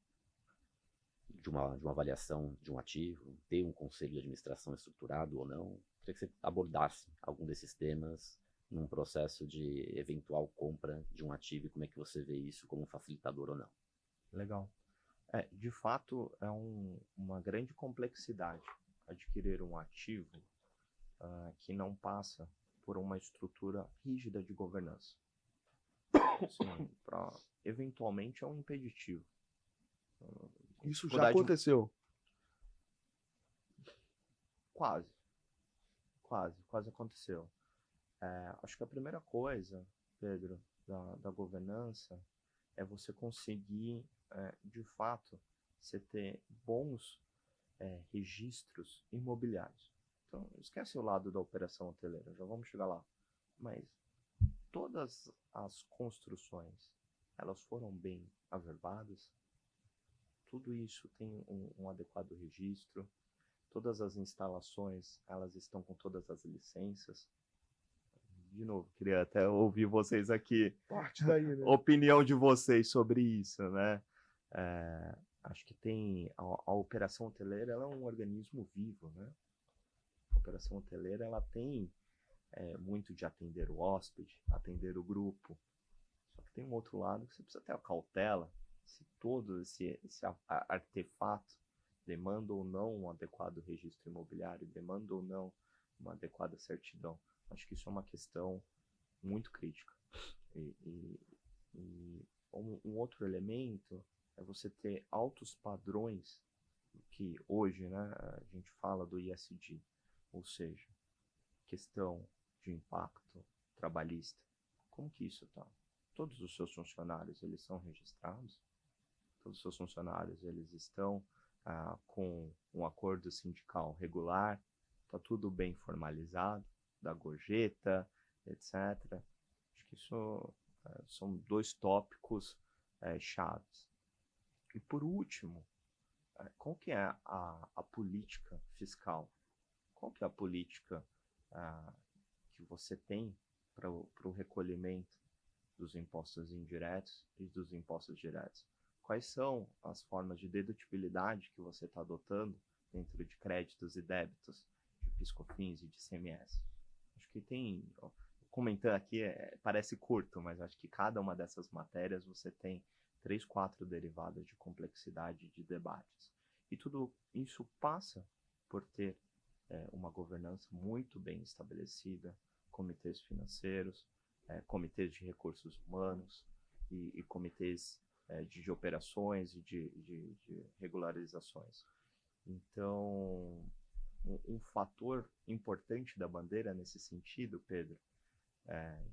de uma avaliação de um ativo, ter um conselho de administração estruturado ou não. Queria que você abordasse algum desses temas num processo de eventual compra de um ativo e como é que você vê isso como um facilitador ou não. Legal. De fato, é uma grande complexidade adquirir um ativo que não passa por uma estrutura rígida de governança. Assim, eventualmente é um impeditivo. Isso já aconteceu. Quase aconteceu. Acho que a primeira coisa, Pedro, da governança é você conseguir, de fato, você ter bons registros imobiliários. Então, esquece o lado da operação hoteleira, já vamos chegar lá. Mas todas as construções, elas foram bem averbadas, tudo isso tem um adequado registro, todas as instalações, elas estão com todas as licenças. De novo, queria até ouvir vocês aqui, Parte daí, né? opinião de vocês sobre isso, né? Acho que tem a operação hoteleira, ela é um organismo vivo, né? A operação hoteleira, ela tem muito de atender o hóspede, atender o grupo. Só que tem um outro lado que você precisa ter a cautela se todo esse artefato demanda ou não um adequado registro imobiliário, demanda ou não uma adequada certidão. Acho que isso é uma questão muito crítica. E um outro elemento é você ter altos padrões que hoje, né, a gente fala do ISD, ou seja, questão de impacto trabalhista. Como que isso está? Todos os seus funcionários, eles são registrados? Todos os seus funcionários, eles estão com um acordo sindical regular? Está tudo bem formalizado? Da gorjeta, etc. Acho que isso são dois tópicos chaves. E por último, qual que é a política fiscal? Qual que é a política que você tem para o recolhimento dos impostos indiretos e dos impostos diretos? Quais são as formas de dedutibilidade que você está adotando dentro de créditos e débitos, de PIS/COFINS e de ICMS. Acho que tem, comentando aqui, parece curto, mas acho que cada uma dessas matérias você tem 3, 4 derivadas de complexidade de debates. E tudo isso passa por ter uma governança muito bem estabelecida, comitês financeiros, comitês de recursos humanos e comitês de operações e de regularizações. Então, um fator importante da bandeira nesse sentido, Pedro,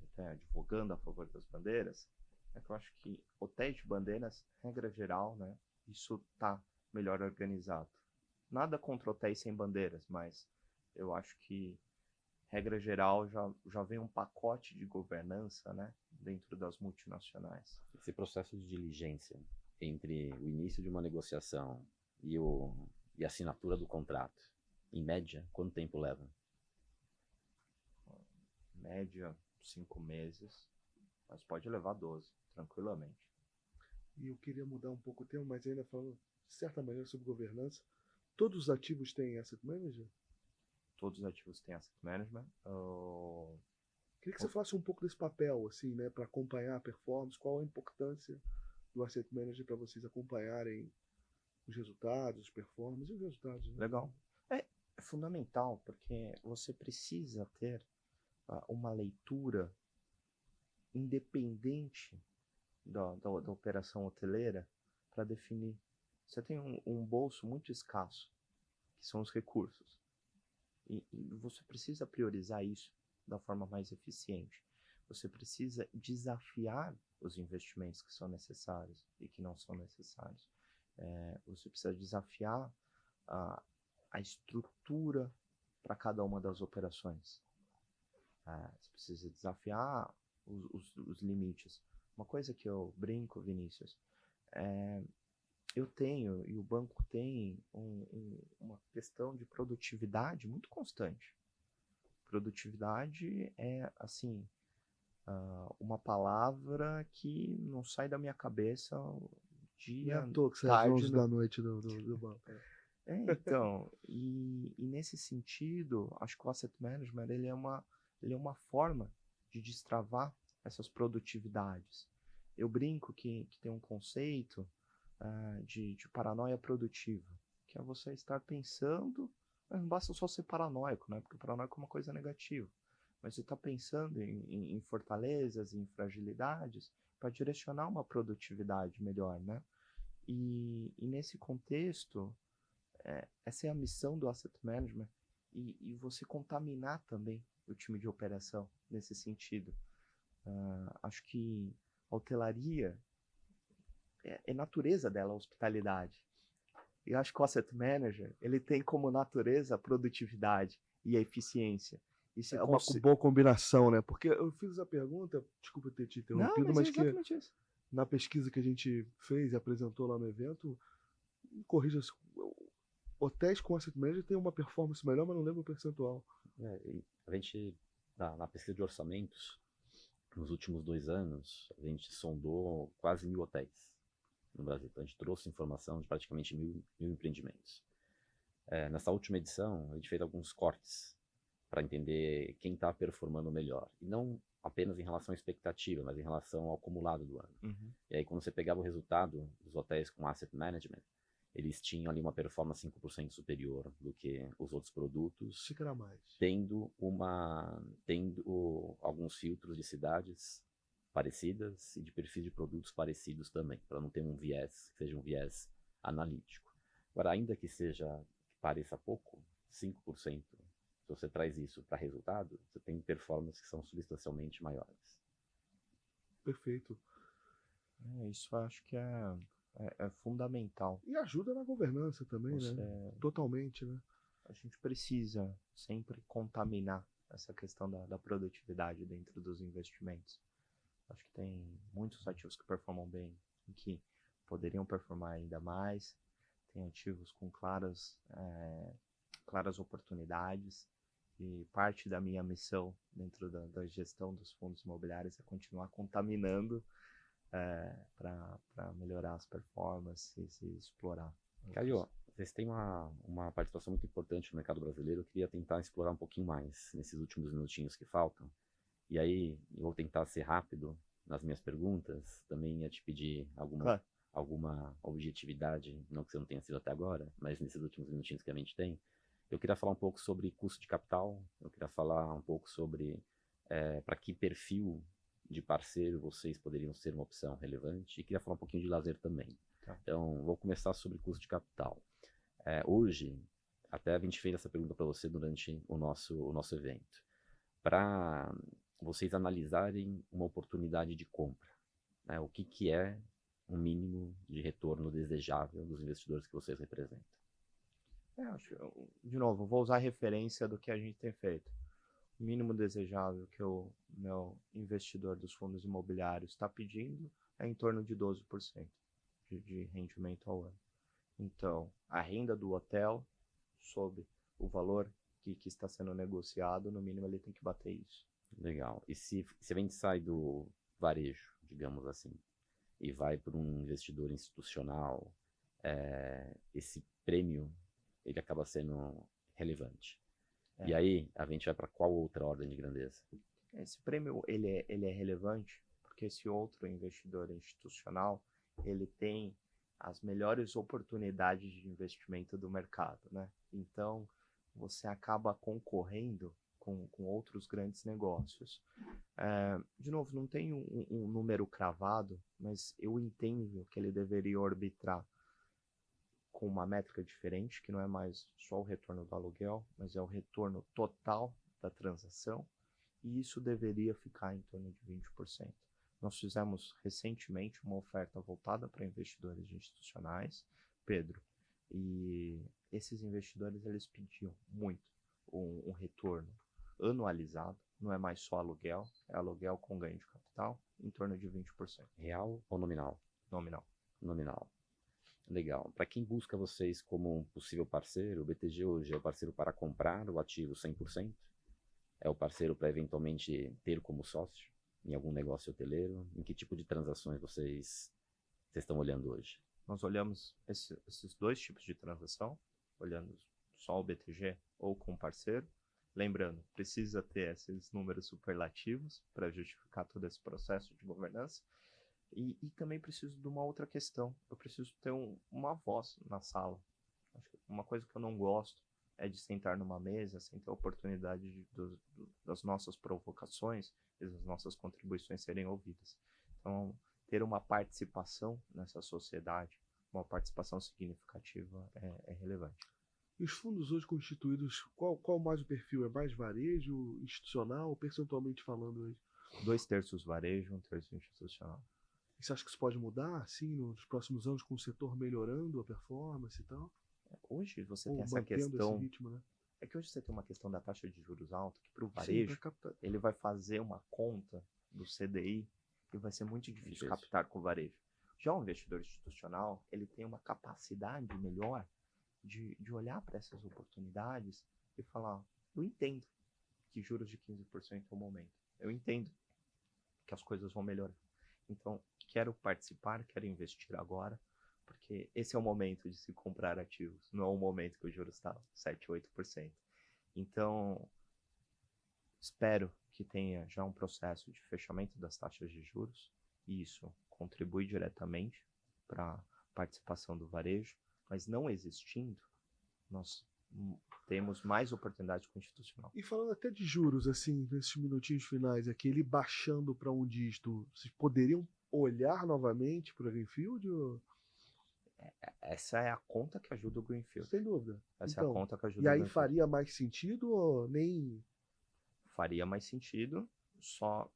até advogando a favor das bandeiras, é que eu acho que hotéis de bandeiras, regra geral, né, isso está melhor organizado. Nada contra hotéis sem bandeiras, mas eu acho que, regra geral, já vem um pacote de governança, né, dentro das multinacionais. Esse processo de diligência entre o início de uma negociação e a assinatura do contrato, em média, quanto tempo leva? Média, 5 meses, mas pode levar 12, tranquilamente. E eu queria mudar um pouco o tema, mas ainda falando de certa maneira sobre governança. Todos os ativos têm asset manager? Todos os ativos têm asset management. Queria que você falasse um pouco desse papel, assim, né, para acompanhar a performance, qual a importância do asset manager para vocês acompanharem os resultados, as performances e os resultados. Né? Legal. É fundamental, porque você precisa ter uma leitura independente da operação hoteleira para definir. Você tem um bolso muito escasso, que são os recursos. E você precisa priorizar isso da forma mais eficiente. Você precisa desafiar os investimentos que são necessários e que não são necessários. Você precisa desafiar a estrutura para cada uma das operações. Você precisa desafiar os limites. Uma coisa que eu brinco, Vinícius, eu tenho e o banco tem uma questão de produtividade muito constante. Produtividade é, assim, uma palavra que não sai da minha cabeça dia, Não é à toa que sai às 11 da noite do banco. Então, e nesse sentido, acho que o asset management ele é uma forma de destravar essas produtividades. Eu brinco que tem um conceito de paranoia produtiva, que é você estar pensando, mas não basta só ser paranoico, né? Porque paranoico é uma coisa negativa, mas você está pensando em fortalezas, em fragilidades, para direcionar uma produtividade melhor, né? E nesse contexto, essa é a missão do asset management e você contaminar também o time de operação nesse sentido. Acho que a hotelaria é natureza dela a hospitalidade. E acho que o asset manager ele tem como natureza a produtividade e a eficiência. É uma boa combinação, né? Porque eu fiz a pergunta, desculpa ter te interrompido, Não, mas é exatamente isso. Na pesquisa que a gente fez e apresentou lá no evento, corrija, hotéis com asset manager têm uma performance melhor, mas não lembro o percentual. A gente, na pesquisa de orçamentos, nos últimos 2 anos, a gente sondou quase 1.000 hotéis no Brasil. Então, a gente trouxe informação de praticamente 1.000 empreendimentos. Nessa última edição, a gente fez alguns cortes para entender quem está performando melhor. E não apenas em relação à expectativa, mas em relação ao acumulado do ano. Uhum. E aí, quando você pegava o resultado dos hotéis com asset management, eles tinham ali uma performance 5% superior do que os outros produtos, tendo alguns filtros de cidades parecidas e de perfis de produtos parecidos também, para não ter um viés, que seja um viés analítico. Agora, ainda que pareça pouco, 5%, se você traz isso para resultado, você tem performances que são substancialmente maiores. Perfeito. Isso eu acho que é fundamental. E ajuda na governança também, né? Totalmente, né? A gente precisa sempre contaminar essa questão da produtividade dentro dos investimentos. Acho que tem muitos ativos que performam bem e que poderiam performar ainda mais. Tem ativos com claras oportunidades. E parte da minha missão dentro da gestão dos fundos imobiliários é continuar contaminando para melhorar as performances e explorar. Caio, Vocês têm uma participação muito importante no mercado brasileiro. Eu queria tentar explorar um pouquinho mais nesses últimos minutinhos que faltam. E aí, eu vou tentar ser rápido nas minhas perguntas. Também ia te pedir Claro. alguma objetividade, não que você não tenha sido até agora, mas nesses últimos minutinhos que a gente tem. Eu queria falar um pouco sobre custo de capital. Eu queria falar um pouco sobre para que perfil de parceiro vocês poderiam ser uma opção relevante. E queria falar um pouquinho de lazer também. Tá. Então, vou começar sobre custo de capital. Hoje, até a gente fez essa pergunta para você durante o nosso evento. Para vocês analisarem uma oportunidade de compra, né? O que é um mínimo de retorno desejável dos investidores que vocês representam? De novo, vou usar a referência do que a gente tem feito. O mínimo desejável que o meu investidor dos fundos imobiliários está pedindo é em torno de 12% de rendimento ao ano. Então, a renda do hotel, sob o valor que está sendo negociado, no mínimo ele tem que bater isso. Legal. E se a gente sai do varejo, digamos assim, e vai para um investidor institucional, esse prêmio ele acaba sendo relevante. E aí a gente vai para qual outra ordem de grandeza? Esse prêmio ele é relevante porque esse outro investidor institucional ele tem as melhores oportunidades de investimento do mercado, né? Então você acaba concorrendo com outros grandes negócios. De novo, não tem um número cravado, mas eu entendo que ele deveria arbitrar com uma métrica diferente, que não é mais só o retorno do aluguel, mas é o retorno total da transação, e isso deveria ficar em torno de 20%. Nós fizemos recentemente uma oferta voltada para investidores institucionais, Pedro, e esses investidores eles pediam muito um retorno anualizado, não é mais só aluguel, é aluguel com ganho de capital, em torno de 20%. Real ou nominal? Nominal. Nominal. Legal. Para quem busca vocês como um possível parceiro, o BTG hoje é o parceiro para comprar o ativo 100%? É o parceiro para eventualmente ter como sócio em algum negócio hoteleiro? Em que tipo de transações vocês estão olhando hoje? Nós olhamos esses dois tipos de transação, olhando só o BTG ou com parceiro. Lembrando, precisa ter esses números superlativos para justificar todo esse processo de governança. E também preciso de uma outra questão. Eu preciso ter uma voz na sala. Acho que uma coisa que eu não gosto é de sentar numa mesa sem ter a oportunidade das nossas provocações e das nossas contribuições serem ouvidas. Então, ter uma participação nessa sociedade, uma participação significativa é relevante. E os fundos hoje constituídos, qual mais o perfil? É mais varejo, institucional, percentualmente falando hoje? 2/3 varejo, 1/3 institucional. E você acha que isso pode mudar, assim, nos próximos anos, com o setor melhorando a performance e tal? Hoje você Ou tem essa mantendo questão... esse ritmo, né? É que hoje você tem uma questão da taxa de juros alta, que para o Sim, varejo, pra captar. ele vai fazer uma conta do CDI e vai ser muito difícil Difícil. captar com o varejo. Já o investidor institucional, ele tem uma capacidade melhor de olhar para essas oportunidades e falar, eu entendo que juros de 15% é o momento. Eu entendo que as coisas vão melhorar. Então, quero participar, quero investir agora, porque esse é o momento de se comprar ativos, não é o momento que o juros está 7, 8%. Então, espero que tenha já um processo de fechamento das taxas de juros, e isso contribui diretamente para a participação do varejo, mas não existindo, nós temos mais oportunidade com o institucional. E falando até de juros, assim, nesses minutinhos finais aqui, ele baixando para um dígito, vocês poderiam olhar novamente para o Greenfield? Ou... Essa é a conta que ajuda o Greenfield. Sem dúvida. Essa é a conta que ajuda e o aí Greenfield. faria mais sentido ou nem... Faria mais sentido, só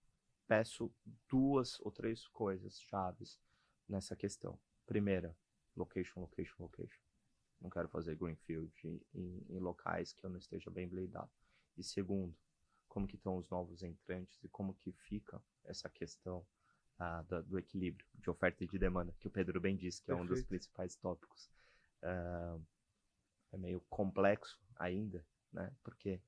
peço 2 ou 3 coisas chaves nessa questão. Primeira, location, location, location. Não quero fazer greenfield em locais que eu não esteja bem blindado. E segundo, como que estão os novos entrantes e como que fica essa questão do equilíbrio de oferta e de demanda, que o Pedro bem disse que é um dos principais tópicos. É meio complexo ainda, né? Porque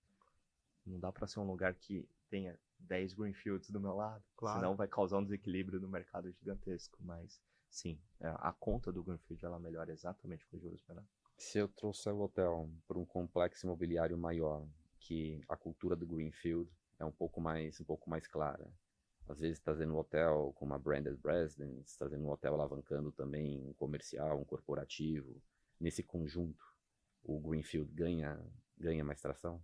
não dá para ser um lugar que tenha 10 greenfields do meu lado, claro. Senão vai causar um desequilíbrio no mercado gigantesco. Mas sim, a conta do greenfield ela melhora exatamente com juros menores. Se eu trouxer o hotel para um complexo imobiliário maior, que a cultura do Greenfield é um pouco mais clara. Às vezes trazendo um hotel com uma branded residence, trazendo um hotel alavancando também um comercial, um corporativo. Nesse conjunto, o Greenfield ganha mais tração?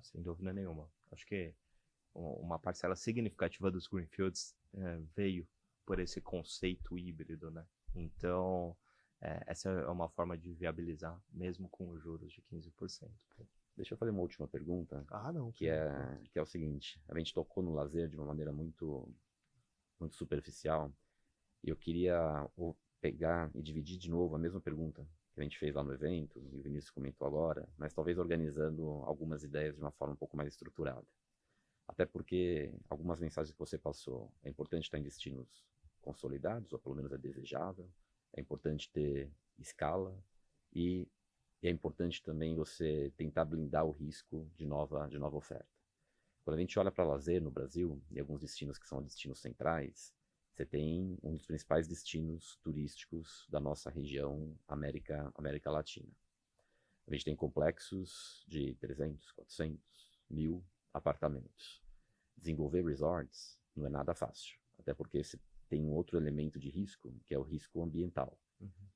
Sem dúvida nenhuma. Acho que uma parcela significativa dos Greenfields veio por esse conceito híbrido, né? Então, essa é uma forma de viabilizar, mesmo com os juros de 15%. Deixa eu fazer uma última pergunta, Não. que é o seguinte: a gente tocou no lazer de uma maneira muito, muito superficial, e eu queria pegar e dividir de novo a mesma pergunta que a gente fez lá no evento, e o Vinícius comentou agora, mas talvez organizando algumas ideias de uma forma um pouco mais estruturada. Até porque algumas mensagens que você passou, é importante estar em destinos consolidados, ou pelo menos é desejável, é importante ter escala e é importante também você tentar blindar o risco de nova oferta. Quando a gente olha para lazer no Brasil, e alguns destinos que são destinos centrais, você tem um dos principais destinos turísticos da nossa região, América Latina. A gente tem complexos de 300, 400, 1.000 apartamentos. Desenvolver resorts não é nada fácil, até porque você tem um outro elemento de risco, que é o risco ambiental.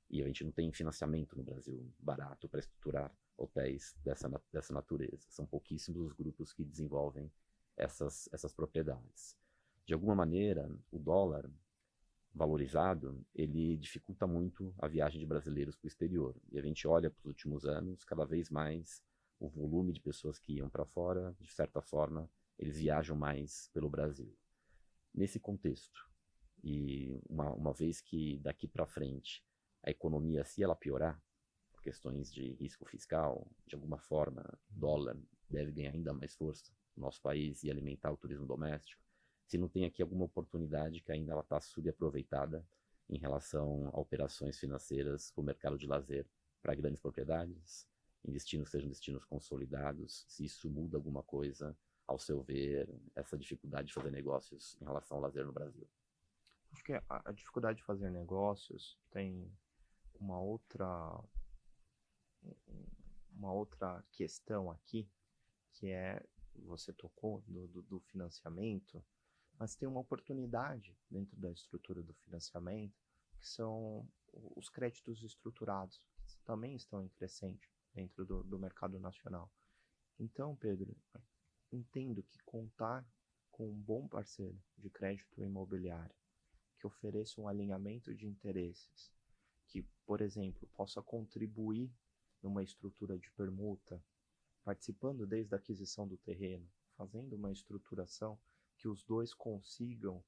E a gente não tem financiamento no Brasil barato para estruturar hotéis dessa natureza. São pouquíssimos os grupos que desenvolvem essas propriedades. De alguma maneira, o dólar valorizado, ele dificulta muito a viagem de brasileiros para o exterior. E a gente olha para os últimos anos, cada vez mais o volume de pessoas que iam para fora, de certa forma, eles viajam mais pelo Brasil. Nesse contexto, e uma vez que daqui para frente a economia, se ela piorar, por questões de risco fiscal, de alguma forma, o dólar deve ganhar ainda mais força no nosso país e alimentar o turismo doméstico, se não tem aqui alguma oportunidade que ainda ela está subaproveitada em relação a operações financeiras para o mercado de lazer para grandes propriedades, em destinos que sejam destinos consolidados, se isso muda alguma coisa, ao seu ver, essa dificuldade de fazer negócios em relação ao lazer no Brasil. Acho que a dificuldade de fazer negócios tem uma outra questão aqui, que é, você tocou do financiamento, mas tem uma oportunidade dentro da estrutura do financiamento, que são os créditos estruturados, que também estão em crescente dentro do mercado nacional. Então, Pedro, entendo que contar com um bom parceiro de crédito imobiliário, que ofereça um alinhamento de interesses, que, por exemplo, possa contribuir numa estrutura de permuta, participando desde a aquisição do terreno, fazendo uma estruturação que os dois consigam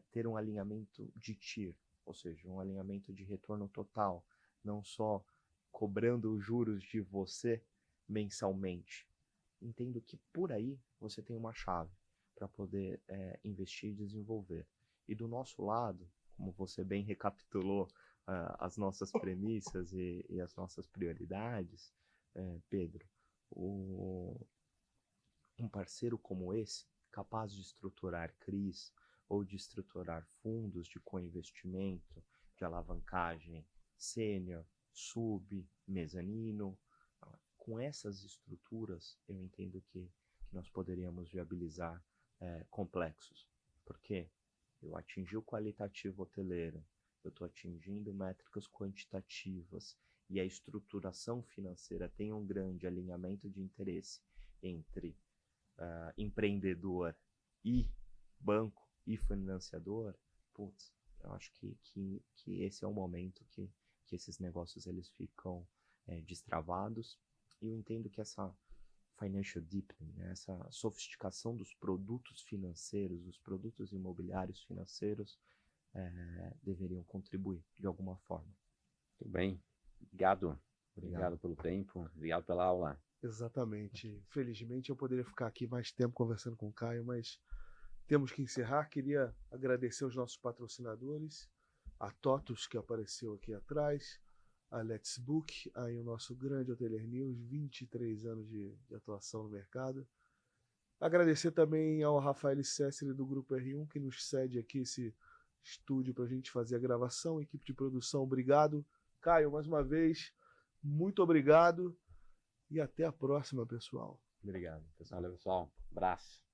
ter um alinhamento de TIR, ou seja, um alinhamento de retorno total, não só cobrando os juros de você mensalmente. Entendo que por aí você tem uma chave para poder investir e desenvolver. E do nosso lado, como você bem recapitulou as nossas premissas e as nossas prioridades, Pedro, um parceiro como esse, capaz de estruturar CRIs ou de estruturar fundos de co-investimento, de alavancagem sênior, sub, mezanino, com essas estruturas, eu entendo que nós poderíamos viabilizar complexos. Porque eu atingi o qualitativo hoteleiro, eu estou atingindo métricas quantitativas e a estruturação financeira tem um grande alinhamento de interesse entre empreendedor e banco e financiador. Putz, eu acho que esse é o momento que esses negócios eles ficam destravados. E eu entendo que essa financial deepening, né, essa sofisticação dos produtos financeiros, dos produtos imobiliários financeiros, deveriam contribuir de alguma forma. Muito bem. Obrigado pelo tempo, obrigado pela aula. Exatamente. Felizmente eu poderia ficar aqui mais tempo conversando com o Caio, mas temos que encerrar. Queria agradecer aos nossos patrocinadores, a TOTUS, que apareceu aqui atrás, a Let's Book, aí o nosso grande Hotelier News, 23 anos de atuação no mercado. Agradecer também ao Rafael Cessri do Grupo R1, que nos cede aqui esse estúdio para a gente fazer a gravação. Equipe de produção, obrigado. Caio, mais uma vez, Muito obrigado e até a próxima, pessoal. Obrigado, pessoal. Valeu, pessoal. Abraço.